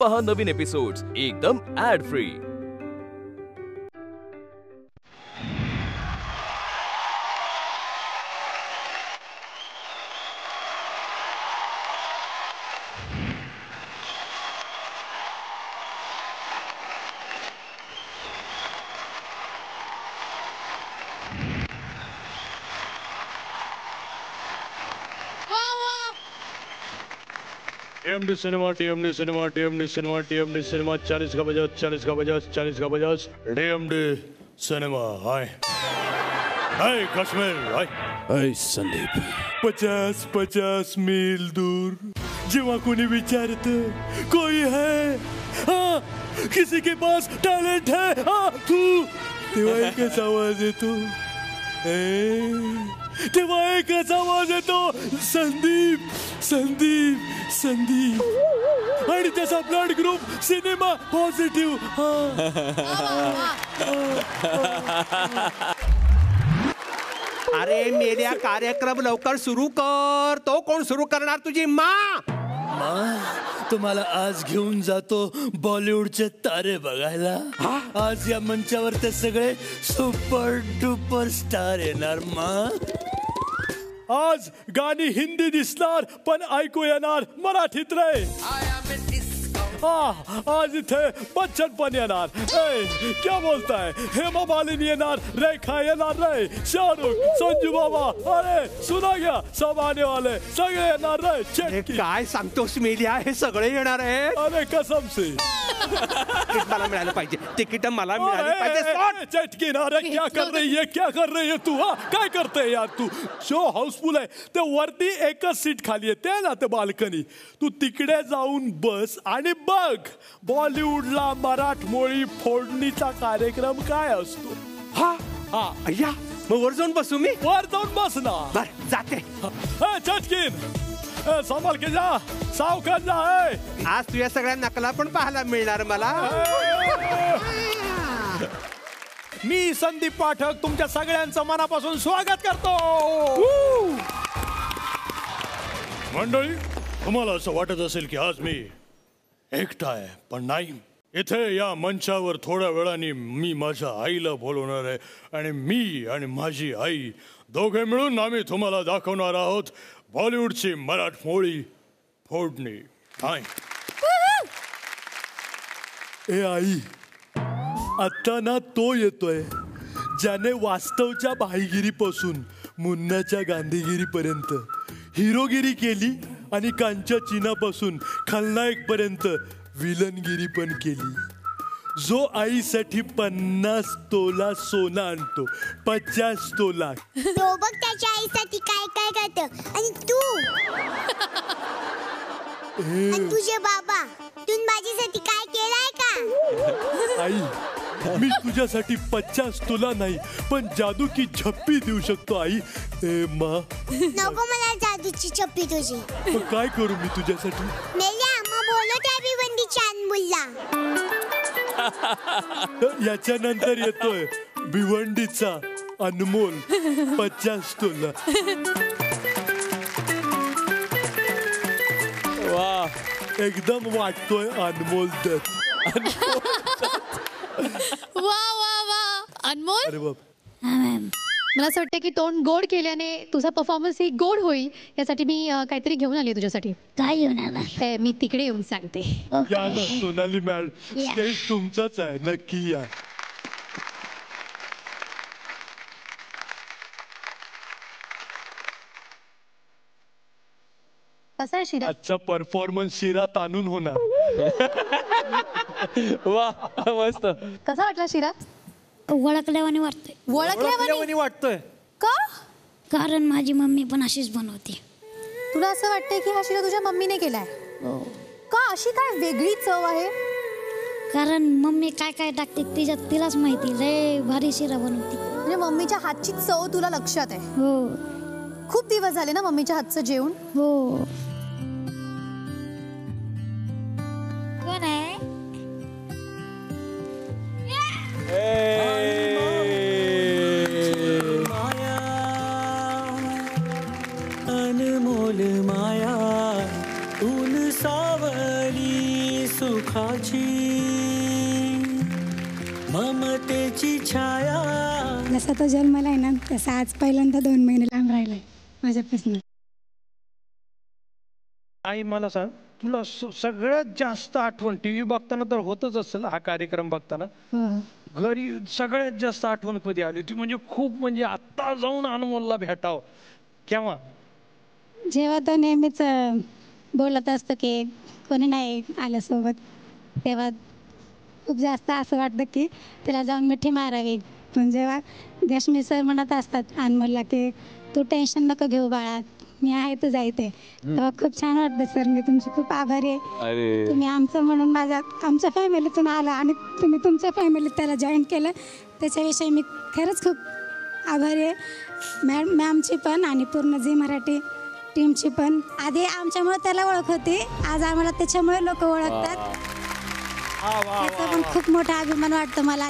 पहा नवीन एपिसोड्स एकदम add free. TMD cinema 40 का बजाज टीएमडी सिनेमा. हाय कश्मीर. हाय संदीप. 50 मील दूर जेव्हा कोणी विचारत कोई है, हाँ किसी के पास टैलेंट है, हाँ तू, तेव्हा एकच आवाज येतो, तेव्हा एकच आवाज येतो, संदीप संदीप संदीप. आणि त्याचा ब्लड ग्रुप सिनेमा पॉझिटिव्ह. अरे मेल्या कार्यक्रम लवकर सुरू कर. तो कोण सुरू करणार, तुझी माँ? तुम्हाला आज घेऊन जातो बॉलिवूडचे तारे बघायला. आज या मंचावर ते सगळे सुपर डुपर स्टार येणार. आज गाणी हिंदी दिसणार पण ऐकू येणार मराठीत रे. आज इथे बच्चन पण येणार. क्या बोलताय? हेमा मालिनी येणार, रेखा येणार रे, शाहरुख, संजू बाबा, अरे सुना घ्या, सब आने वाले सगळे येणार रे. काय सांगतोस मेल्या, हे सगळे येणार आहे? अरे कसम से. मला मिळालं पाहिजे, तिकीट मला मिळाली पाहिजे. चटकीन, अरे क्या कर रही है तू? काय करते यार तू? शो हाऊसफुल आहे, ते वरती एकच सीट खाली आहे, ते ना ते बाल्कनी. तू तिकडे जाऊन बस आणि बघ बॉलिवूडला मराठमोळी फोडणीचा कार्यक्रम काय असतो. अय्या, मग वर जाऊन बसू मी? वर जाऊन बस ना. बर जाते. चटकीन, सांभाळ के जा, सावकाश जा. आज तुझ्या सगळ्या नकला पण पाहायला मिळणार मला. मी संदीप पाठक तुमच्या सगळ्यांचं मनापासून स्वागत करतो. मंडळी, तुम्हाला असं वाटत असेल की आज मी एकटा आहे, पण नाही. इथे या मंचावर थोड्या वेळाने मी माझ्या आईला बोलवणार आहे आणि मी आणि माझी आई दोघे मिळून आम्ही तुम्हाला दाखवणार आहोत बॉलिवूडची मराठमोळी फोडणी. ए आई, आता ना तो येतोय ज्याने वास्तवच्या भाईगिरीपासून मुन्नाच्या गांधीगिरीपर्यंत हिरोगिरी केली आणि कांच्या चीनापासून खलनायक पर्यंत विलनगिरी पण केली. जो आईसाठी 50 तोला सोनं आणतो, 50 तोला. तो बघ त्याच्या आईसाठी काय काय करतो. आणि तू आणि तुझे बाबा, तू माझ्यासाठी काय केलंय का? आई, मी तुझ्यासाठी 50 तोला नाही पण जादू की झप्पी देऊ शकतो. आई माँ, नको मला जादूची चप्पी तुझी. काय करू मी तुझ्यासाठी? मेल्या, मग बोलो त्या भिवंडीच्या अनमोलला. याच्यानंतर येतोय भिवंडीचा अनमोल 50 तोला. वा, एकदम वाटतोय अनमोल दत्त. वा वा वा अनमोल. अरे बाप, मला असं वाटतं की तोंड गोड केल्याने तुझा परफॉर्मन्स ही गोड होईल, यासाठी मी काहीतरी घेऊन आली तुझ्यासाठी. काय घेऊन आला? मी तिकडे येऊन सांगते. या ना सोनाली मॅडम, स्टेज तुमचाच आहे, नक्की या. कसा आहे शिरा? आजचा परफॉर्मन्स शिरा ताणून होणार. वा, मस्त. कसा वाटला शिरा? ओळखल्यावानी वाटतंय. ओळखल्यावानी वाटतोय का? कारण माझी मम्मी पण अशीच बनवते. तुला असं वाटतंय की हा शिरा तुझ्या मम्मीने केलाय? का? अशी काय वेगळी चव आहे? कारण मम्मी काय काय टाकते तिच्यात तिलाच माहिती. लय भारी शिरा बनवते. म्हणजे मम्मीच्या हातची चव तुला लक्षात आहे? हो. खूप दिवस झाले ना मम्मीच्या हातचं जेवण? हो. कोण आहे? माया, अनमोल माया, ऊन सावली सुख सुखाची ममतेची छाया. जसा तो जन्मला आहे ना तसा आज पहिल्यांदा 2 महिने लांब राहिलाय माझ्यापासून. आई मला सांग, तुला सगळ्यात जास्त आठवण टीव्ही बघताना तर होतच असेल, हा कार्यक्रम बघताना घरी सगळ्यात जास्त आठवण कधी आली होती? म्हणजे खूप, म्हणजे आत्ता जाऊन अनमोलला भेटावं, केव्हा? जेव्हा तो नेहमीच बोलत असतो की कोणी नाही आलं सोबत, तेव्हा खूप जास्त असं वाटतं की त्याला जाऊन मिठी मारावी. पण जेव्हा देशमी सर म्हणत असतात अनमोलला की तू टेन्शन नको घेऊ बाळा, मी आहे तुझा इथे, तेव्हा खूप छान वाटतं. सर मी तुमची खूप आभारी आहे. तुम्ही आमचं म्हणून आमच्या फॅमिलीतून आला आणि तुम्ही तुमच्या फॅमिलीत त्याला जॉईन केलं, त्याच्याविषयी मी खरंच खूप आभारी आहे. मॅमची पण आणि पूर्ण झी मराठी टीमची पण. आधी आमच्यामुळे त्याला ओळख होती, आज आम्हाला त्याच्यामुळे लोक ओळखतात. याचा पण खूप मोठा अभिमान वाटतो मला.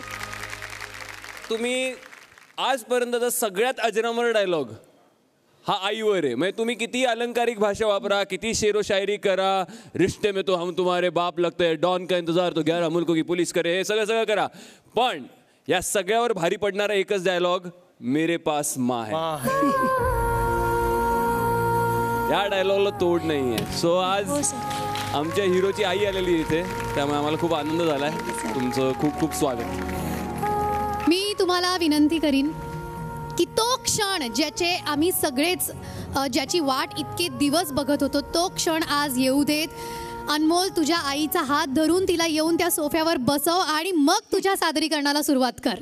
तुम्ही आजपर्यंतचा सगळ्यात अजरामर डायलॉग हा आईवर आहे. म्हणजे तुम्ही किती अलंकारिक भाषा वापरा, किती शेरो शायरी करा, रिश्ते में तो हम तुम्हारे बाप लगते हैं, डॉन का इंतजार तो 11 मुल्कों की पुलिस करे, हे सगळं करा, पण या सगळ्यावर भारी पडणारा एकच डायलॉग, मेरे पास माँ है. या डायलॉगला तोड नाही आहे. सो आज आमच्या हिरोची आई आलेली इथे, त्यामुळे आम्हाला खूप आनंद झालाय. तुमचं खूप खूप स्वागत. मी तुम्हाला विनंती करीन की तो क्षण ज्याचे आम्ही सगळेच ज्याची वाट इतके दिवस बघत होतो, तो क्षण आज येऊ देत. अनमोल, तुझ्या आईचा हात धरून तिला येऊन त्या सोफ्यावर बसव आणि मग तुझ्या सादरीकरणाला सुरुवात कर.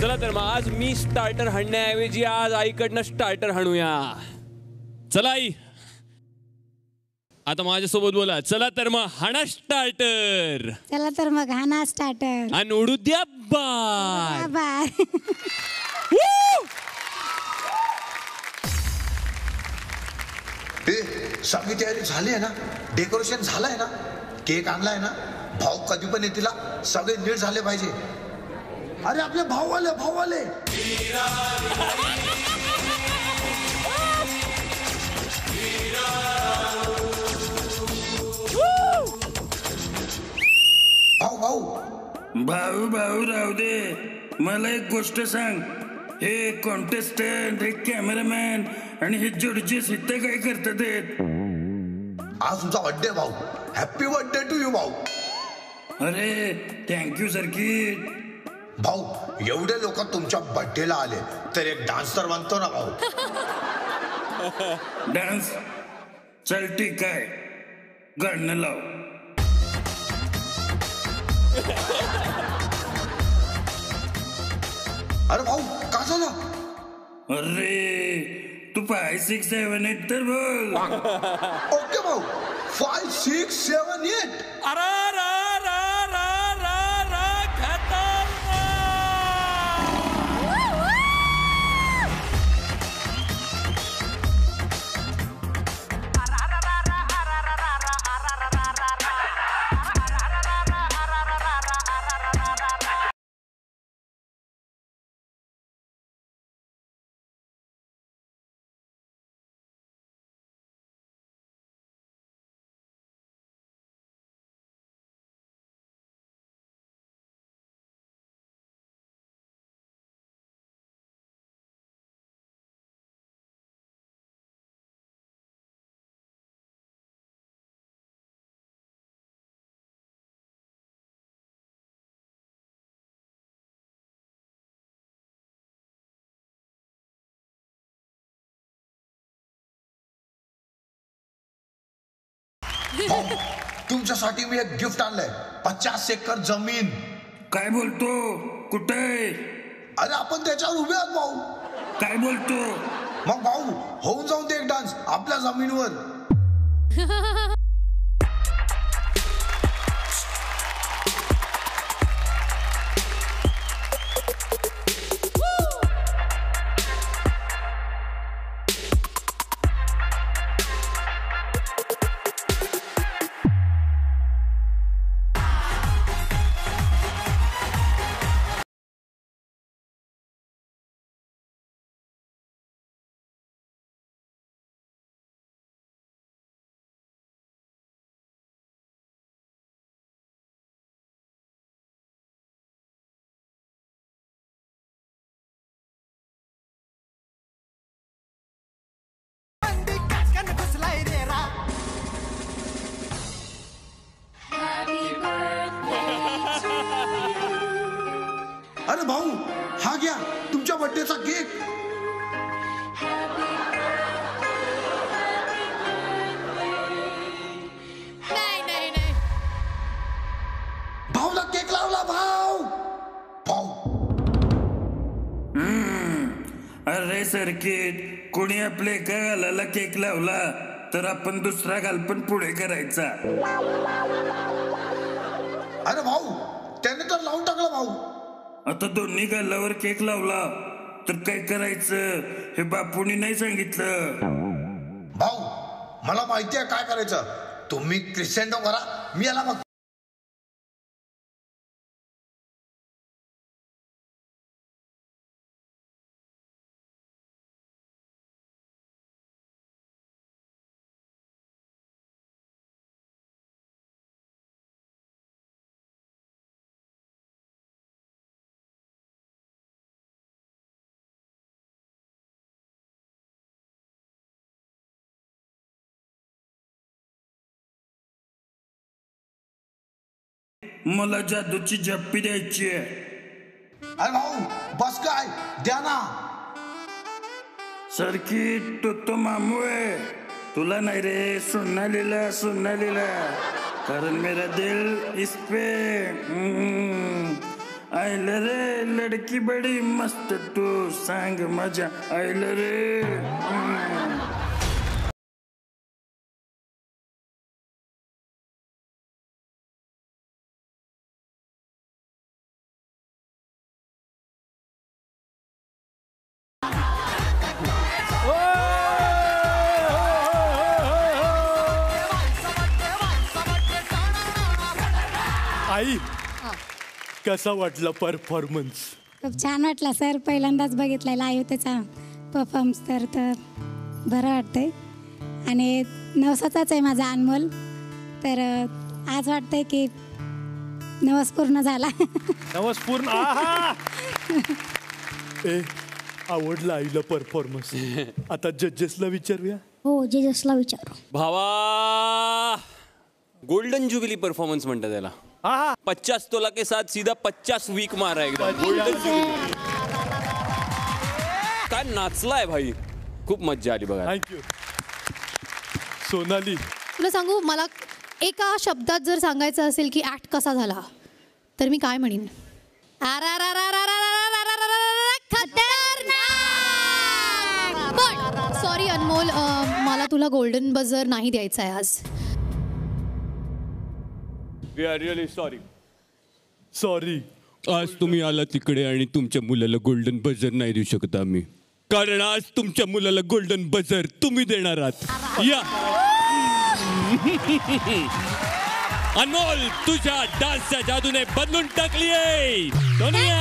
चला तर मग आज मी स्टार्टर हाणण्याऐवजी आज आईकडनं स्टार्टर हाणूया. चला आई, आता माझ्यासोबत बोला. चला तर मग हाणा स्टार्टर. चला तर मग हाना स्टार्टर. आणि उडू द्या बाय बाय. सगळी तयारी झाली आहे ना, डेकोरेशन झालंय ना, केक आणलाय ना, भाऊ कधी पण येतील, सगळे नीट झाले पाहिजे. अरे आपले भाऊ आले. भाऊ राहू दे, मला एक गोष्ट सांग. हे कॉन्टेस्टंट, हे कॅमेरामॅन आणि हे जड्जेस इथे काय करतात? आज तुमचा बर्थडे भाऊ, हॅपी बर्थडे टू यू भाऊ. अरे थँक्यू सर्किट. भाऊ एवढे लोक तुमच्या बर्थडेला आले तर एक डान्स तर बनतो ना भाऊ. डान्स? चल ठीक आहे, गाणं लाव. अरे भाऊ का झालं? अरे तू 5, 6, 7, 8 तर बोल. ओके भाऊ, 5, 6, 7, 8. अरे भाऊ तुमच्यासाठी मी एक गिफ्ट आणलंय, 50 एकर जमीन. काय बोलतो? कुठे? अरे आपण त्याच्यावर उभे आहोत भाऊ. काय बोलतो? मग भाऊ होऊन जाऊन दे एक डान्स आपल्या जमिनीवर. अरे भाऊ, हा घ्या तुमच्या बर्थडेचा केक. नाही. भाऊला केक लावला. भाऊ अरे सर्किट, कोणी आपल्या एका गालाला केक लावला तर आपण दुसरा गाल पण पुढे करायचा. अरे भाऊ, त्याने तर लावून टाकला. भाऊ आता दोन्ही गालावर केक लावला तर काय करायचं हे बापूनी नाही सांगितलं. भाऊ, मला माहिती आहे काय करायचं. तुम्ही क्रिस्टेंडो करा, मी याला बघ. मला जादूची झप्पी द्यायची आहे. अरे भाऊ बस, काय द्या ना. सर्किट, तो मामू आहे. तुला नाही रे, सोनालीला. कारण मेरा दिल इस पे आयल रे. लडकी बडी मस्त, तू सांग मजा आयल रे. आई, कसा वाटला परफॉर्मन्स? खूप छान वाटला सर. पहिल्यांदाच बघितलाय लाईव्ह त्याचा परफॉर्मन्स, तर बरं वाटतंय. आणि नवसाचाच आहे माझा अनमोल, तर आज वाटतंय की नवस पूर्ण झाला. नवस पूर्ण. आवडला आईला परफॉर्मन्स. आता जजेसला विचारूया. हो, जजेसला विचारू. भावा, गोल्डन जुबिली परफॉर्मन्स म्हणतात त्याला. 50 तोला के साथ सीधा 50 वीक मारा एकदम. Golden jubilee. काय नाचलाय भाई, खूप मज्जा आली बघा. थँक्यू. सोनाली, तुला सांगू, मला एका शब्दात जर सांगायचं असेल की ऍक्ट कसा झाला तर मी काय म्हणेन, पण सॉरी अनमोल, मला तुला गोल्डन बझर नाही द्यायचा आहे आज. We are really sorry. आज तुम्ही आला तिकडे आणि तुमच्या मुलाला गोल्डन बझर नाही देऊ शकत आम्ही, कारण आज तुमच्या मुलाला गोल्डन बझर तुम्ही देणार आहात. या अनमोल, तुझ्या डान्सच्या जादूने बदलून टाकली आहे दुनिया.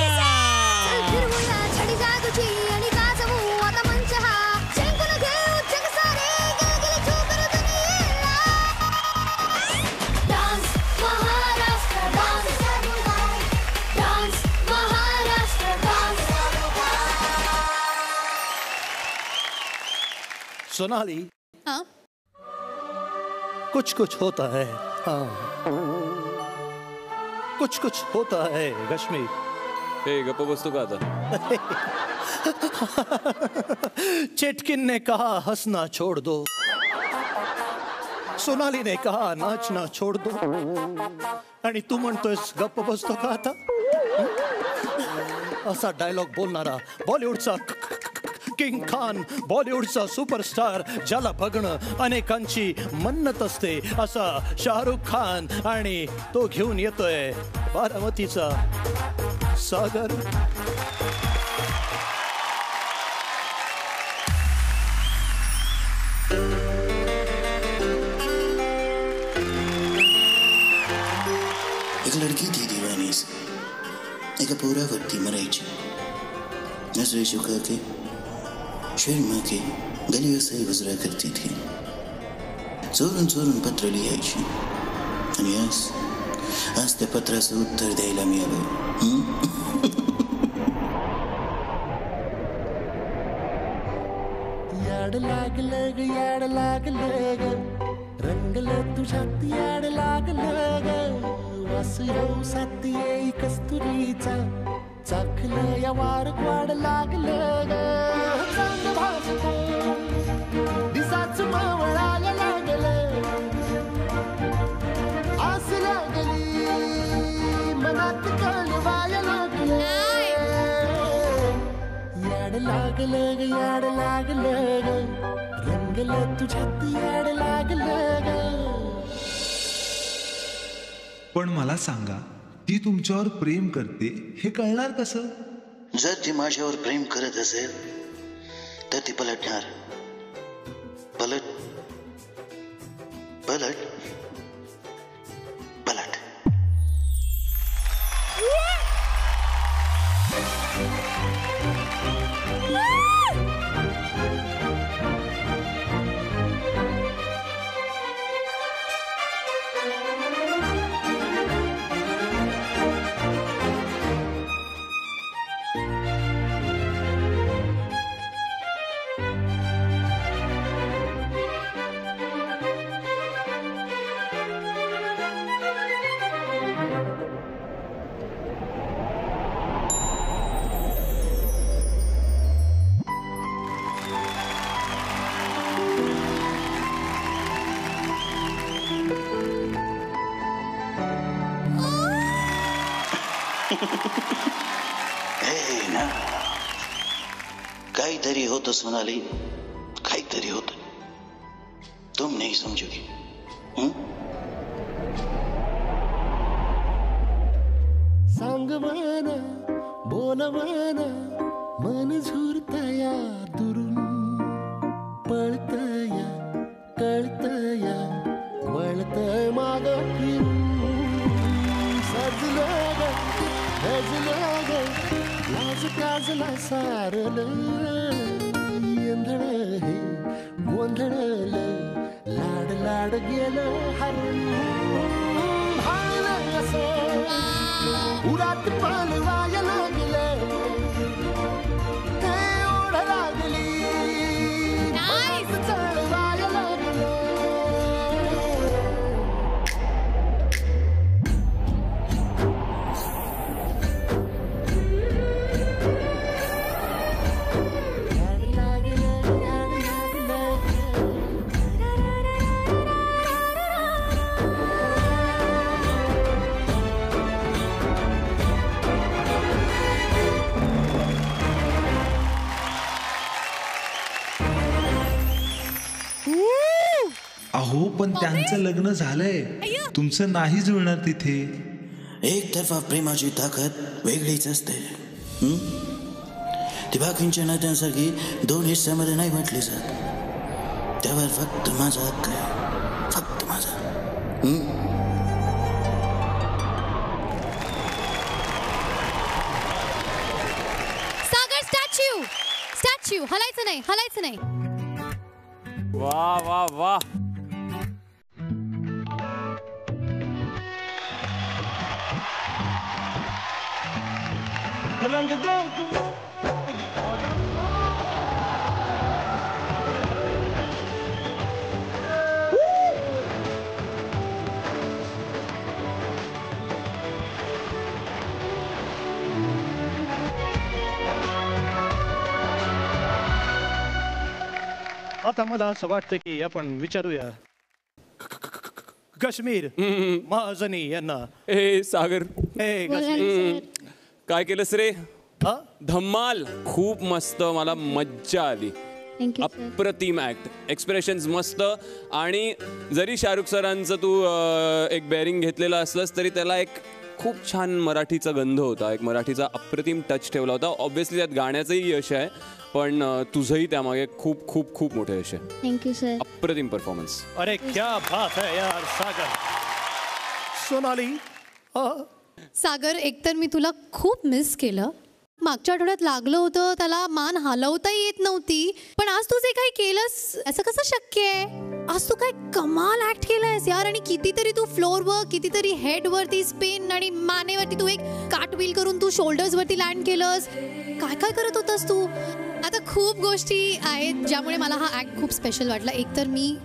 सोनाली, हाँ? कुछ कुछ होता है. हाँ, कुछ कुछ होता है. रश्मि, हे गप्प बसतो का आता? चेटकिन ने कहा हंसना छोड़ दो, सोनाली ने कहा नाचना छोड़ दो, आणि तू म्हणतोयस गप्प बसतो का आता? असा डायलॉग बोलणारा बॉलिवूडचा किंग खान, बॉलिवूडचा सुपरस्टार, ज्याला बघणं अनेकांची मन्नत असते, असा शाहरुख खान, आणि तो घेऊन येतोय बारामतीचा सागर. एक लड़की थी दीवानी से, एक पोरावरती मरायची. नजरे झुका के शर्मा के गलियों से गुजरा करती थी. चोरून चोरून पत्र लिहायची, आणि आज त्या पत्राचं उत्तर द्यायला मिळालं. याड लागलं ग, याड लागलं ग, रंगलं तुझ्यात याड लागलं ग. वास येऊ साथी येई कस्तुरीचा, चाख लागलं या वार वाढ लागलं चांग भासतं दिसाच मावळायला लागलं आस लागली मनात कळवायला लागलं याड लागलं याड लागलं रंगलं तुझ्यात याड लागलं पण मला सांगा ती तुमच्यावर प्रेम करते हे कळणार कसं? जर ती माझ्यावर प्रेम करत असेल तर ती पलटणार. पलट पलट पलट. ना काहीतरी होतं सोनाली, काहीतरी होतं. तुम नहीं समझोगी. सांग मन बोल मन मन झुरतया दुरून पळतया कळतया वळतय माग फिरून सजलं गजलं लाज काजला सारलं यंधळ हे गोंधळलं लाड लाड गेलं हरून भाळलं असं उरात पालवाया लागलं ते ओढ लागली चळवाया लागलं. अहो पण त्यांचं लग्न झालंय, तुमचं नाही जुळणार तिथे. एकतर्फा प्रेमाची ताकद वेगळीच असते. ती बाकींच्या नात्यांसारखी दोन हिस्स्यामध्ये नाही म्हटली जात. त्यावर फक्त माझा हक्क आहे, फक्त माझा. सागर स्टॅच्यू स्टॅच्यू हलायचं नाही, हलायचं नाही. वा वा वा. आता मला असं वाटतं की आपण विचारूया काश्मीर महाजनी यांना. ए सागर, काय केलंस रे? धम्माल. खूप मस्त, मला मज्जा आली. अप्रतिम ऍक्ट, एक्सप्रेशन्स मस्त. आणि जरी शाहरुख सरांचं तू एक बेअरिंग घेतलेलं असलंस तरी त्याला एक खूप छान मराठीचा गंध होता, एक मराठीचा अप्रतिम टच ठेवला होता. ऑब्व्हियसली त्यात गाण्याचंही यश आहे, पण तुझंही त्यामागे खूप खूप खूप मोठं यश आहे. Thank you sir. अप्रतिम परफॉर्मन्स. अरे क्या बात है यार सागर. सोनाली. सागर, एकतर मी तुला खूप मिस केलं. मागच्या आठवड्यात लागलं होतं, त्याला मान हलवताही येत नव्हती, पण आज तू जे काही केलंस असं कसं शक्य आहे? आज तू काय कमाल ऍक्ट केलंयस यार. आणि कितीतरी तू फ्लोअरवर, कितीतरी हेडवरती स्पिन आणि मानेवरती तू एक कार्टव्हील करून तू शोल्डर्स वरती लँड केलंस. काय काय करत होतास तू? आता खूप गोष्टी आहेत ज्यामुळे मला हा ऍक्ट खूप स्पेशल वाटला. एकतर मी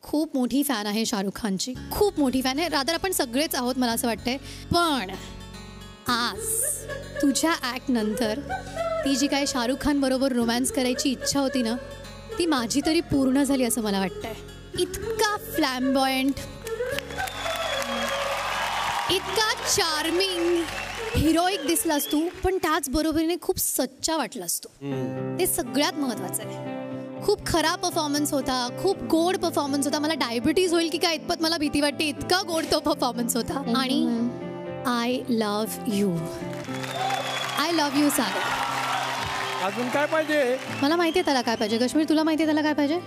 खूप मोठी फॅन आहे शाहरुख खानची, खूप मोठी फॅन आहे. रादर आपण सगळेच आहोत मला असं वाटतंय. पण आज तुझ्या ॲक्ट नंतर ती जी काही शाहरुख खान बरोबर रोमॅन्स करायची इच्छा होती ना, ती माझी तरी पूर्ण झाली असं मला वाटतंय. इतका फ्लॅम्बॉयंट, इतका चार्मिंग, हिरोईक दिसलास तू, पण त्याच बरोबरीने खूप सच्चा वाटलास तू. ते सगळ्यात महत्वाचं आहे. खूप खरा परफॉर्मन्स होता, खूप गोड परफॉर्मन्स होता. मला डायबिटीज होईल की काय इतपत मला भीती वाटते, इतका गोड तो परफॉर्मन्स होता. आणि I love you, I love you Sagar. अजून काय पाहिजे? मला माहिती आहे त्याला काय पाहिजे. काश्मीर, तुला माहिती आहे त्याला काय पाहिजे?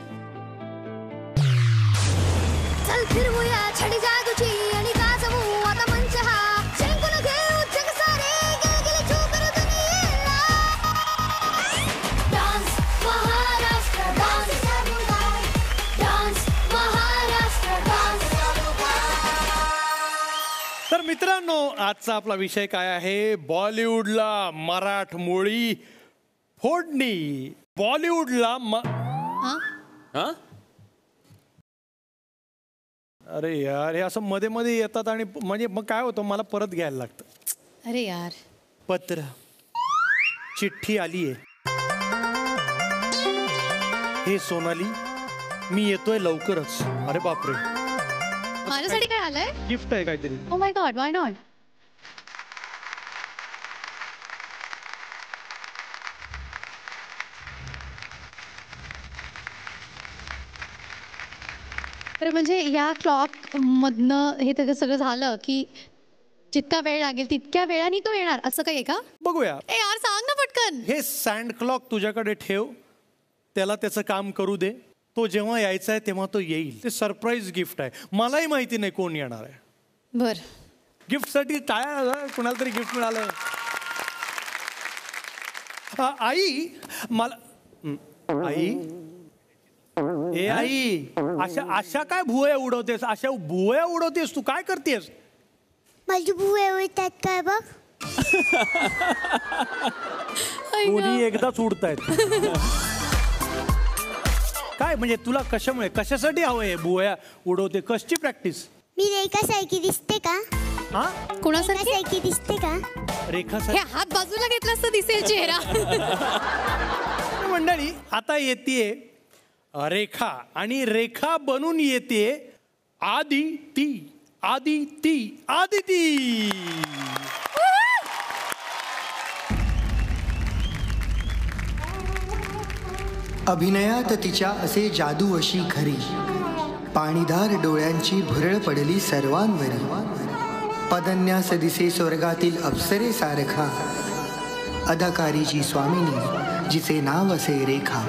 चल फिरवूया छडी जादूची आणि गाजवू आता मंच हा. जिंकून घेऊ जग सारे, गेले छू करू दुनियेला. Dance Maharashtra, dance dance Maharashtra, dance. तर मित्रांनो, आजचा आपला विषय काय आहे? बॉलिवूडला मराठमोळी फोडणी. बॉलिवूडला हा? अरे यार, हे असं मध्ये मध्ये येतात आणि म्हणजे मग काय होतं, मला परत घ्यायला लागतं. अरे यार, पत्र, चिठ्ठी आली आहे. हे सोनाली, मी येतोय लवकरच. अरे बापरे, माझ्यासाठी काय आलंय? गिफ्ट आहे काहीतरी. Oh my god, why not? तर म्हणजे या क्लॉक मधनं हे सगळं झालं की जितका वेळ लागेल तितक्या वेळाने तो येणार, असं काही आहे का? बघूया. ए यार, सांग ना पटकन. हे सँड क्लॉक तुझ्याकडे ठेव, त्याला त्याचं काम करू दे. तो जेव्हा यायचा आहे तेव्हा तो येईल. ते सरप्राईज गिफ्ट आहे. मलाही माहिती नाही कोण येणार आहे. बर, गिफ्टसाठी टाळ्या. कुणाला तरी गिफ्ट मिळालंय. आई, मला आई, ए आई, अशा काय भुवया उडवतेस? अशा भुवया उडवतेस तू? काय करतेस? माझी भुवया उडतात काय बघ. दोन्ही एकदाच उडतायत. काय म्हणजे तुला कशामुळे, कशासाठी हवंय भुवया उडवते? कसची प्रॅक्टिस? मी रेखासारखी दिसते का? हा, कोणासारखी दिसते का? रेखा हे हात बाजूला घेतलास तर दिसेल चेहरा. मंडळी, आता येते रेखा आणि रेखा बनून येते आदिती. आदिती, आदिती. अभिनयात तिच्या असे जादू अशी खरी, पाणीधार डोळ्यांची भुरळ पडली सर्वांवरी. पदन्यास दिसे स्वर्गातील अप्सरे सारखा, अदाकारीची स्वामिनी जिचे नाव असे रेखा.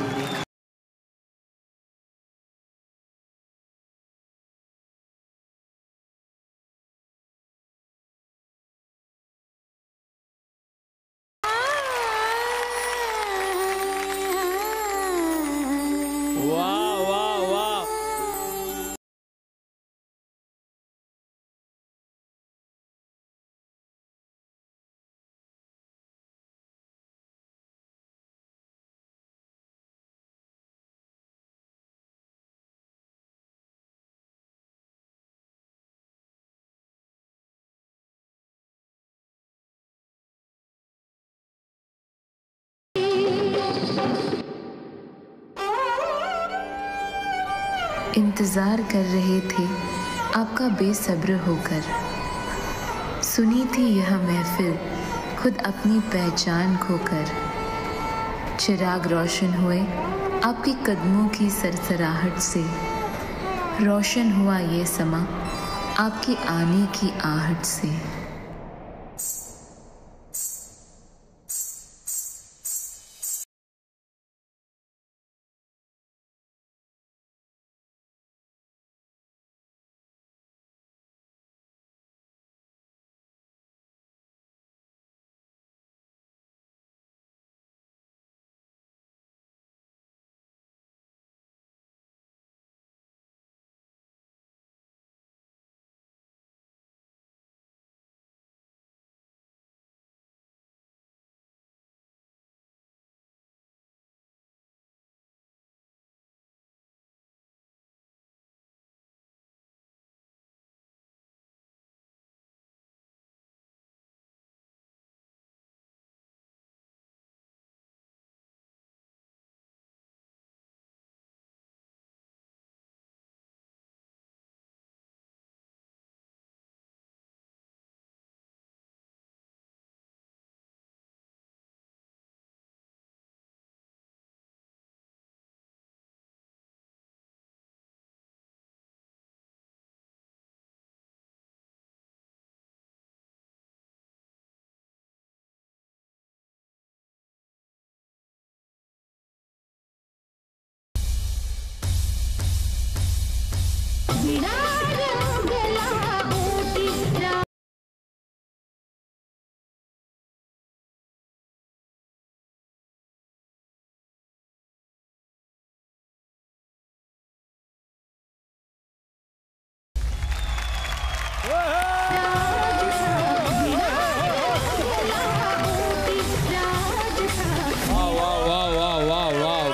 इंतज़ार कर रहे थे आपका बेसब्र होकर, सुनी थी यह महफिल खुद अपनी पहचान खोकर. चिराग रोशन हुए आपके कदमों की सरसराहट से, रोशन हुआ ये समा आपके आने की आहट से.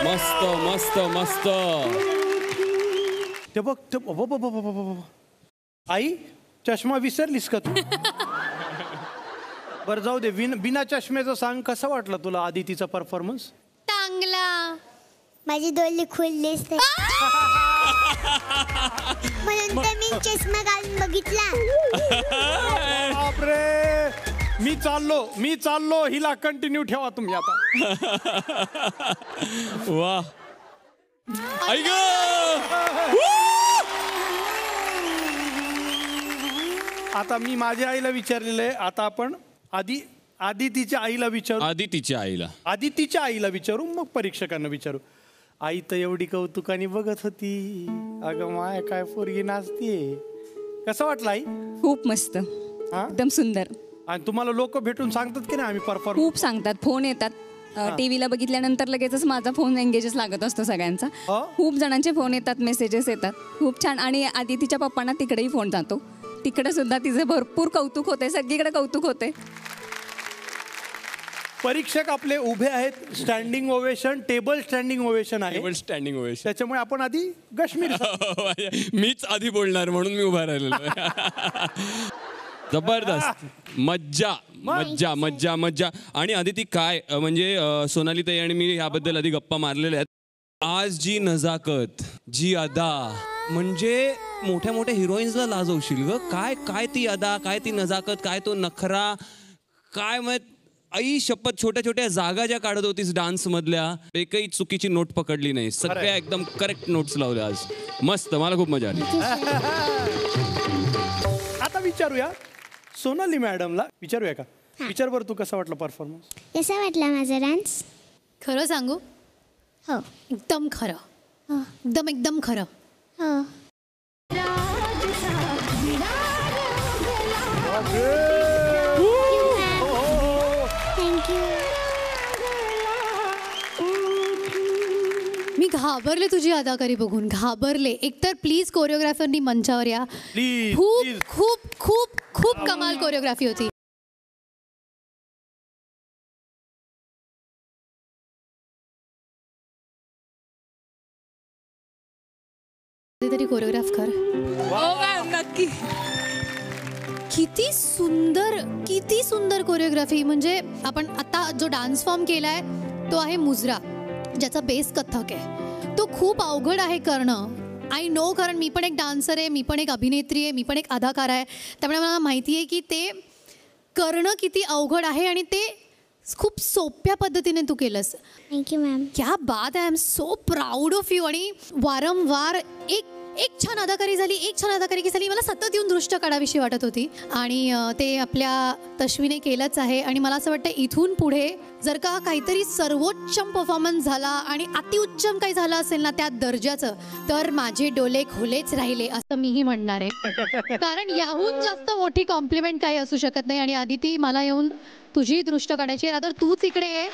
मस्त मस्त मस्त. ते बघ आई चष्मा विसरलीस का तू? बरं जाऊ दे, बिना चष्म्याचं सांग, कसं वाटलं तुला आदितीचा परफॉर्मन्स? चांगला. माझी डोळे खुलले म्हणून तर मी चष्मा घालून बघितला. बापरे, मी चाललो, हिला कंटिन्यू ठेवा तुम्ही आता. वा आई ग. आता मी माझ्या आईला विचारलेलं आहे, आता आपण आदितीच्या आईला विचारू. आदितीच्या आईला विचारू, मग परीक्षकांना विचारू. आई तर एवढी कौतुकाने बघत होती, अगं माय काय पोरगी नाचतीये. कसं वाटलं आई? खूप मस्त, एकदम सुंदर. आणि तुम्हाला लोक भेटून सांगतात की नाही आम्ही परफॉर्म? खूप सांगतात, फोन येतात. टीव्हीला बघितल्यानंतर लगेचच माझा फोन एंगेजच लागत असतो सगळ्यांचा. खूप जणांचे फोन येतात, मेसेजेस येतात, खूप छान. आणि आदितीच्या पप्पांना तिकडेही फोन जातो, तिकडे सुद्धा तिचे भरपूर कौतुक होते, सगळीकडे कौतुक होते. परीक्षक आपले उभे आहेत, standing ovation, table standing ovation आहे. त्याच्यामुळे आपण आधी काश्मीर. मीच आधी बोलणार म्हणून मी उभा राहिलेलो. जबरदस्त, मज्जा मज्जा मज्जा मज्जा. आणि आदिती काय म्हणजे सोनाली ताई आणि मी याबद्दल आधी गप्पा मारलेल्या आहेत. आज जी नजाकत, जी अदा, म्हणजे मोठ्या मोठ्या हिरोईन्सला लाजवशील ग. काय काय ती अदा, काय ती नजाकत, काय तो नखरा, काय मग आई शपथ. छोट्या छोट्या जागा ज्या काढत होतीस डान्स मधल्या, एकही चुकीची नोट पकडली नाही, सगळ्या एकदम करेक्ट नोट्स लावल्या आज. मस्त, मला खूप मजा आली. आता विचारूया सोनाली मॅडमला, विचारूया का? विचार बरं, तू कसा वाटला परफॉर्मन्स? कसा वाटला माझा डान्स? खरं सांगू? हो. एकदम खरं. एकदम खरं. हो. मी घाबरले तुझी अदाकारी बघून, घाबरले. एकतर प्लीज कोरिओग्राफरनी मंचावर या. खूप खूप खूप खूप कमाल कोरिओग्राफी होती. तरी कोरिओग्राफ कर. नक्की. किती सुंदर कोरिओग्राफी. म्हणजे आपण आता जो डान्स फॉर्म केलाय तो आहे मुजरा, ज्याचा बेस कथ्थक आहे. तो खूप अवघड आहे करणं. आय नो, कारण मी पण एक डान्सर आहे, मी पण एक अभिनेत्री आहे, मी पण एक अदाकार आहे. त्यामुळे मला माहिती आहे की ते करणं किती अवघड आहे आणि ते खूप सोप्या पद्धतीने तू केलंस. Thank you ma'am. क्या बात आहे. I am so proud of you. आणि वारंवार एक छान अदाकारी झाली. मला सतत येऊन दृष्ट काढाविषयी वाटत होती आणि ते आपल्या तश्वीने केलंच आहे. आणि मला असं वाटतं इथून पुढे जर का काहीतरी सर्वोच्चम परफॉर्मन्स झाला आणि अतिउच्चम काही झालं असेल ना त्या दर्जाचं, तर माझे डोले खुलेच राहिले असं मीही म्हणणार आहे. कारण याहून जास्त मोठी कॉम्प्लिमेंट काही असू शकत नाही. आणि आदिती, मला येऊन तुझी दृष्ट काढायची आहे, तर तूच इकडे आहे.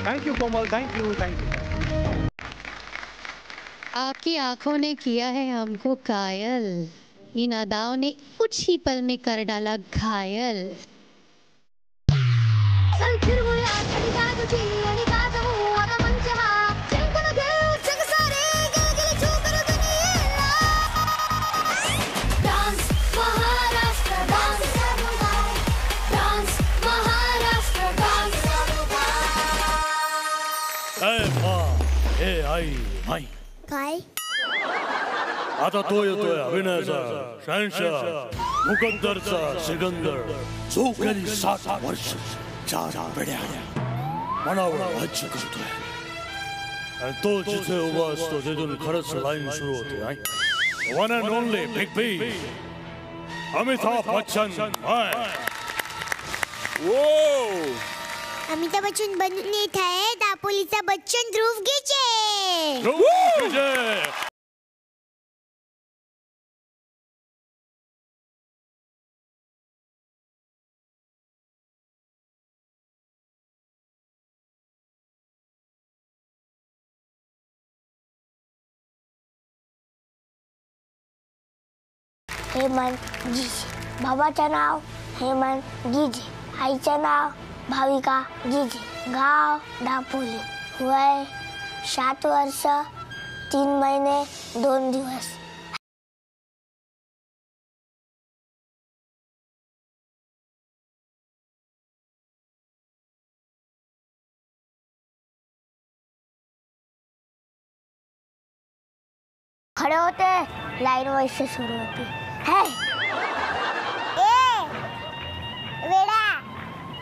Thank you Komal, thank you. आपकी आंखों ने किया है हमको कायल, इन अदाओं ने कुछ ही पल में कर डाला घायल. आई काय? आता तो येतोय अभिनयाचा शहंशाह, मुकद्दरचा सिकंदर, जो गेली 60 वर्ष 4 पिढ्या मनावर राज्य करतोय. आणि तो जिथे उभा असतो तिथून खरंच लाईन सुरू होते. वन अँड ओनली बिग बी अमिताभ बच्चन. अमिताभ बच्चन बनून येत आहे दापोलीचा बच्चन ध्रुव घ्यायचे. हेमंत गीजे. बाबाचं नाव हेमंत गीजे. आईचं नाव भाविका गीजे. गाव दापोली. वय 7 वर्ष 3 महिने 2 दिवस. खडे होते लाईन वैसे सुरू होती. वेडा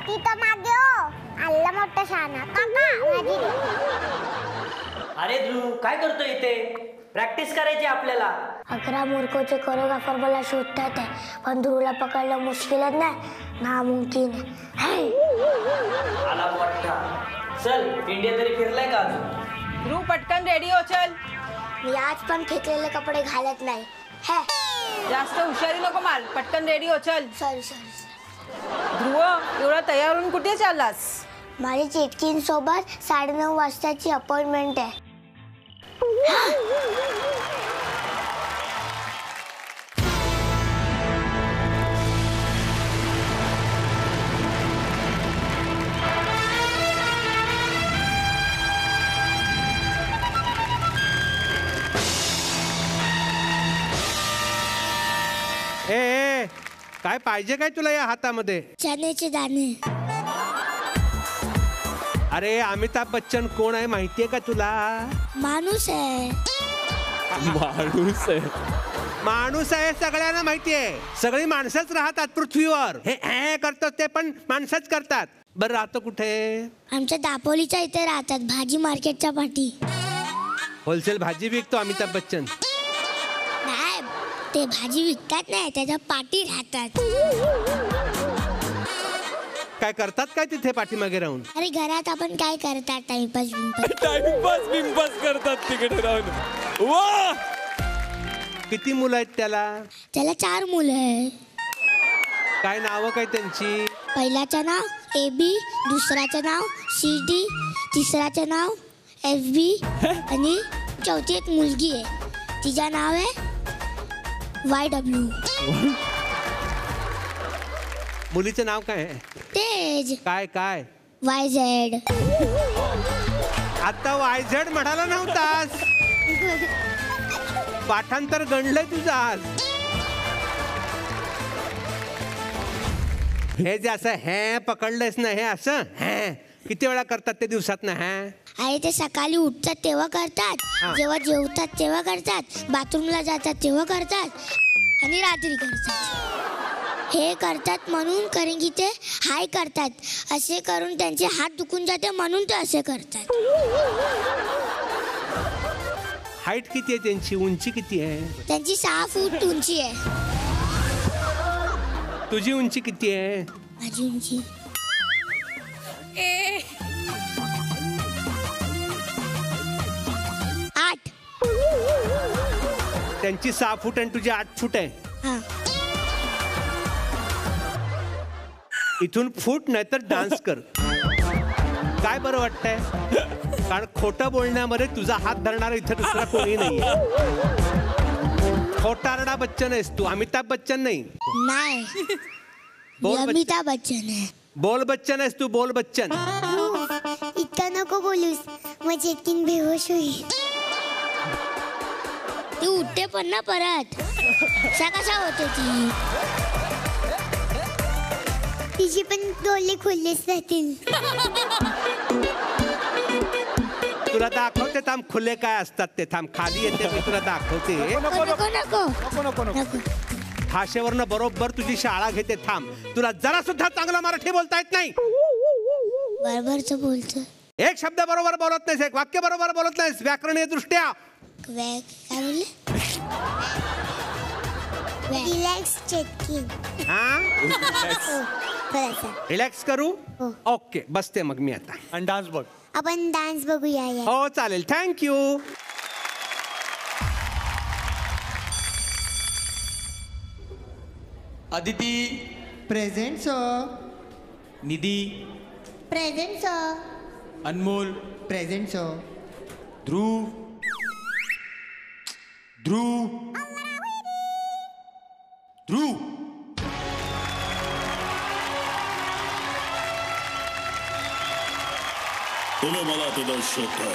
तिथं मागे हो आल्ला मोठा शाना काका माझी. अरे ध्रुव काय करतो इथे? प्रॅक्टिस करायची आपल्याला. 11 मूर्खोचे कोरिओग्राफर मला शोधतात आहे पण ध्रुवला पकडलं मुश्किलच नाही नामुमकिन आहे. आला मोठा. चल इंडिया तरी फिरलाय का अजून? ध्रुव पटकन रेडी हो चल. मी आज पण फेकलेले कपडे घालत नाही. जास्त हुशारी नको मार. पटकन रेडी हो चल. सॉरी. ध्रुव एवढा तयार होऊन कुठे चाललास? माझी चेटकीन सोबत 9:30 वाजताची अपॉइंटमेंट आहे. ए काय पाहिजे काय तुला या हातामध्ये? चण्याचे दाणे. अरे अमिताभ बच्चन कोण आहे माहितीये का तुला? माणूस आहे. माणूस आहे सगळ्यांना माहितीये. सगळी माणसंच राहतात पृथ्वीवर. हे करतात ते पण माणसंच करतात. बरं राहतो कुठे? आमच्या दापोलीच्या इथे राहतात भाजी मार्केटच्या पाठी. होलसेल भाजी विकतो अमिताभ बच्चन. नाही ते भाजी विकतात नाही त्याच्या पाठी राहतात. काय करतात काय तिथे पाठीमागे राहून? अरे घरात आपण काय करतात टाइमपास करतात तिकडे राहून. वा किती मुलं आहेत त्याला? त्याला 4 मुलं आहे. काय नाव काय त्यांची? पहिल्याचं नाव AB, दुसऱ्याचं नाव CD, तिसऱ्याचं नाव FB आणि चौथी एक मुलगी आहे तिचं नाव आहे YW. मुलीचं नाव काय आहे? तेज. काय काय? YZ. आता YZ म्हणाला नव्हतास. पाठांतर गणलंय तुझं आज. हे जे असं हे पकडलंयस ना हे असं हे किती वेळा करतात ते दिवसात ना? अरे ते सकाळी उठतात तेव्हा करतात, जेव्हा जेवतात तेव्हा करतात, बाथरूमला जातात तेव्हा करतात आणि रात्री करतात. हे करतात म्हणून कारण की ते हाय करतात असे करून त्यांचे हात दुखून जाते म्हणून ते असे करतात. हाईट किती आहे त्यांची? उंची किती आहे? त्यांची 6 फूट उंची आहे. तुझी उंची किती आहे? माझी उंची 8. त्यांची 6 फूट आणि तुझी 8 फूट आहे. इथून फूट नाही तर डान्स कर. काय बरं वाटतंय? कारण खोटं बोलण्यामध्ये तुझा हात धरणारा इथे दुसरा कोणी नाही. खोटारडा बच्चन आहेस तू, अमिताभ बच्चन नाही. अमिताभ बच्चन आहे. बोल बच्चन आहेस तू, बोल बच्चन. इतकं नको बोलूस मग चेटकीन बेहोश होईल. तू उठते पण ना परत. कसा होते ती? तिची पण डोळे खुल्लेच राहतील. तुला दाखवते थांब खुले काय असतात ते. थांब खाली येते मी तुला दाखवते. भाषेवरनं बरोबर तुझी शाळा घेते. थांब तुला जरा सुद्धा चांगला मराठी बोलता येत नाही. बरोबरच बोलतो. एक शब्द बरोबर बोलत नाहीस, एक वाक्य बरोबर बोलत नाहीस व्याकरणीय दृष्ट्या. काय बोलले? रिलॅक्स चेटकी. रिलॅक्स करू. ओके बसते मग मी आता. आणि डान्स बघ. आपण डान्स बघूया. हो चालेल. Thank you. Aditi present sir. Nidhi present sir. Anmol present sir. Dhruv Dhruv Dhruv. तुम्हें मला तिधर शोधता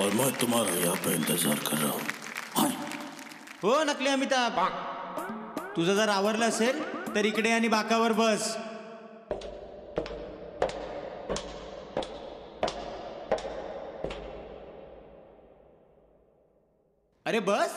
और मैं तुम्हारा यहाँ पे इंतजार कर रहा हूँ. हो नकली अमिताभ, तुझं जर आवरलं असेल तर इकडे आणि बाकावर बस. अरे बस.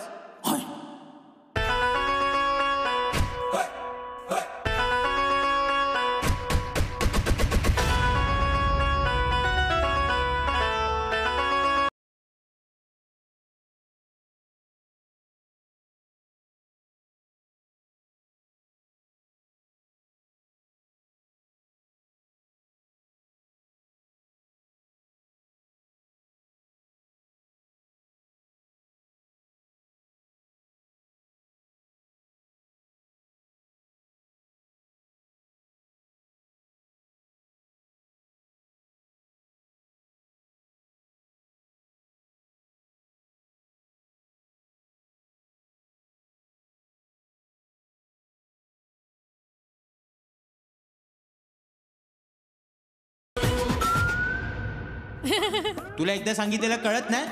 तुला एकदा सांगितलेलं कळत नाही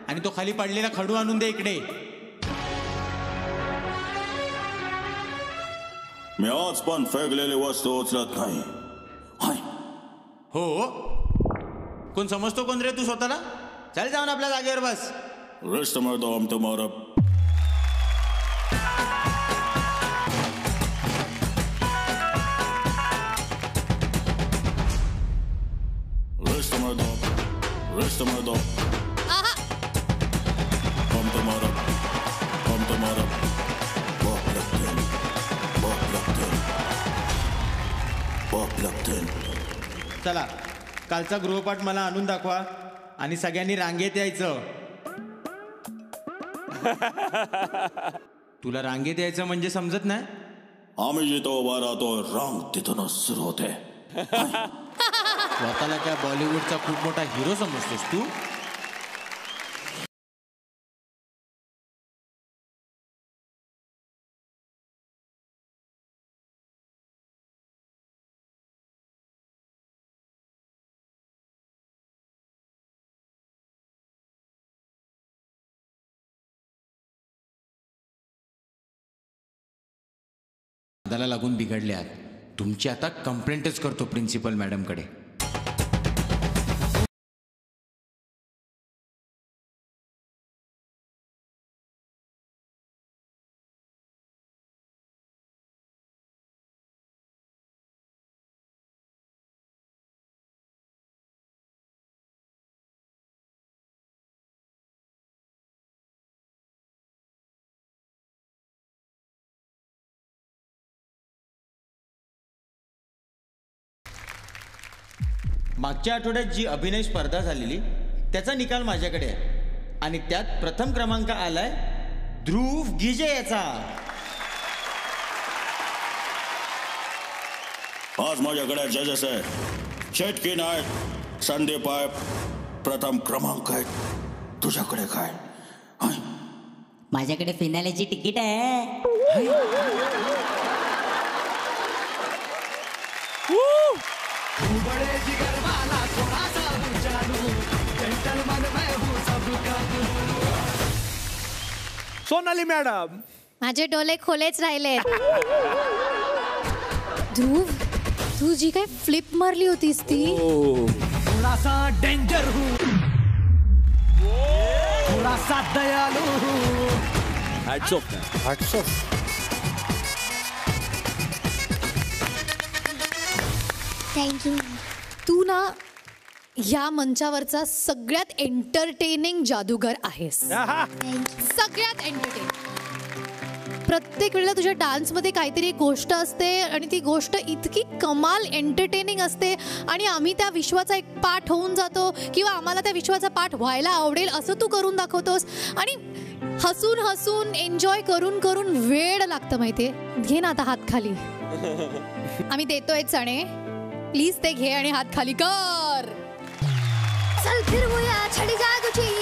आणि तो खाली पडलेला खडू आणून दे इकडे. मी आज पण फेकलेली वस्तू उचलत नाही. हो कोण समजतो कोण रे तू स्वतःला? चल जाऊन आपल्या जागेवर बस. रिश्ते में तो हम तुम्हारा रिश्ते में दो हम तुम्हारा बाप लगते हैं. चला कालचा गृहपाठ मला आणून दाखवा आणि सगळ्यांनी रांगेत यायचं. तुला रांगेत यायचं म्हणजे समजत नाही? आम्ही जिथं उभा राहतो रांग तिथूनच सुरू होते. स्वतःला त्या बॉलिवूडचा खूप मोठा हिरो समजतोस तू? दादाला लागून बिघडल्यात. तुमची आता कंप्लेंटच करतो प्रिन्सिपल मॅडमकडे. मागच्या आठवड्यात जी अभिनय स्पर्धा झालेली त्याचा निकाल माझ्याकडे आहे आणि त्यात प्रथम क्रमांक आलाय ध्रुव गिजे याचा. आज माझ्याकडे जजेस आहे. चेटकी नाईट, संदीप आहे, प्रथम क्रमांक आहे. तुझ्याकडे काय? माझ्याकडे फिनालेची तिकीट आहे. सोनाली मॅडम, माझे डोळे खोलेच राहिले. ध्रुव, तू जी काय फ्लिप मारली होतीस ती, थोडासा डेंजर हूँ, थोडासा दयालू हूँ. Hats off. Hats off. Thank you. तू ना या मंचावरचा सगळ्यात एंटरटेनिंग जादूगर आहेस. सगळ्यात एंटरटेनिंग. प्रत्येक वेळेला तुझ्या डान्समध्ये काहीतरी एक गोष्ट असते आणि ती गोष्ट इतकी कमाल एंटरटेनिंग असते आणि आम्ही त्या विश्वाचा एक पार्ट होऊन जातो किंवा आम्हाला त्या विश्वाचा पार्ट व्हायला आवडेल असं तू करून दाखवतोस आणि हसून हसून एन्जॉय करून करून वेळ लागतं माहितीये. घे ना आता हात खाली. आम्ही देतोय चणे, प्लीज ते घे आणि हात खाली कर. चल फिरवूया छडी जादूची